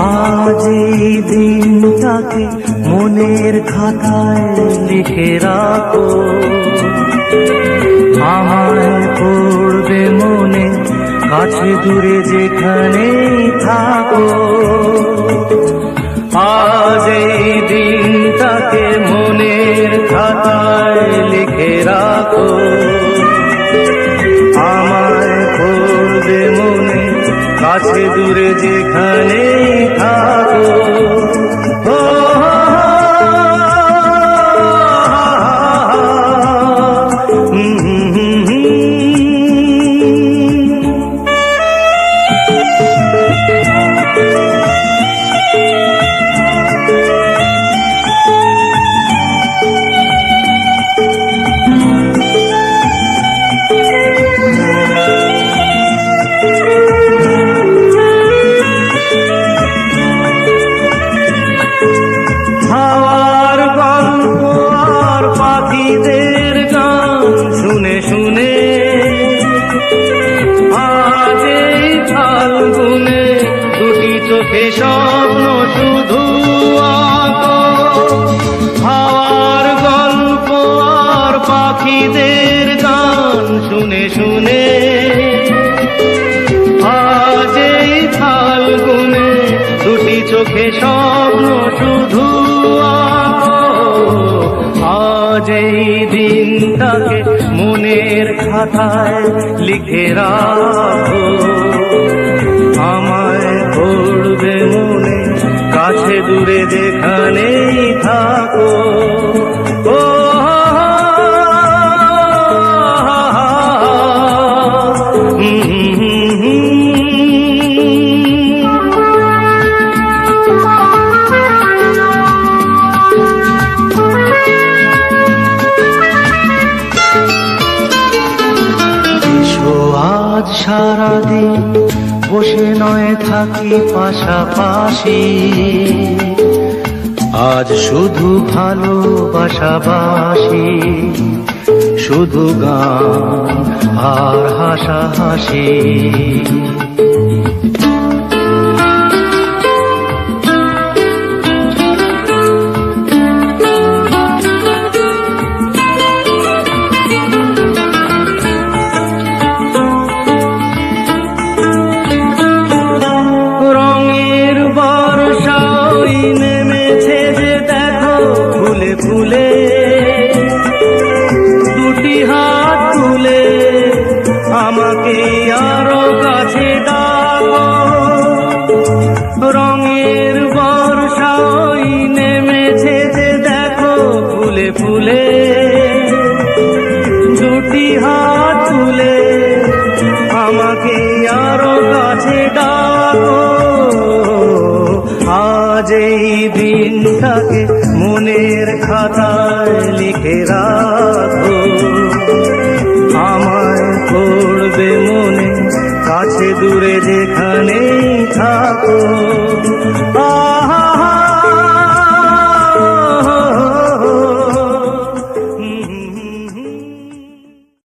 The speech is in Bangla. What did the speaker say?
আজ এই দিনটাকে মনের খাতায় লিখে রাখো, আমায় পড়বে মনে কাছে দূরে যেখানেই থাকো। আজ এই দিনটাকে মনের খাতায় লিখে রাখো, আমায় পড়বে মনে কাছে দূরে যেখানেই থাকো। হাওয়ার গল্প আর পাখিদের গান শুনে শুনে আজ এই ফাল্গুনে দুটি চোখে স্বপ্ন শুধু আঁকো। হাওয়ার গল্প আর পাখিদের গান শুনে শুনে আজ এই ফাল্গুনে দুটি চোখে স্বপ্ন শুধু আঁকো। আজ এই দিনটাকে মনের খাতায় লিখে রাখো, আমায় পড়বে মনে কাছে দূরে যেখানেই থাকো। ও আজ সারাদিন বসে নয় থাকি পাশাপাশি, আজ শুধু ভালোবাসাবাসি, শুধু গান আর হাসাহাসি। ফুলে দুটি হাত তুলে আমাকে আরো কাছে ডাকো। রঙের বর্ষাই নেমেছে যে দেখো ফুলে ফুলে দুটি হাত তুলে আমাকে আরো কাছে ডাকো। আজ এই দিনটাকে মনের খাতায় লিখে রাখো, আমায় পড়বে মনে কাছে দূরে যেখানেই থাকো।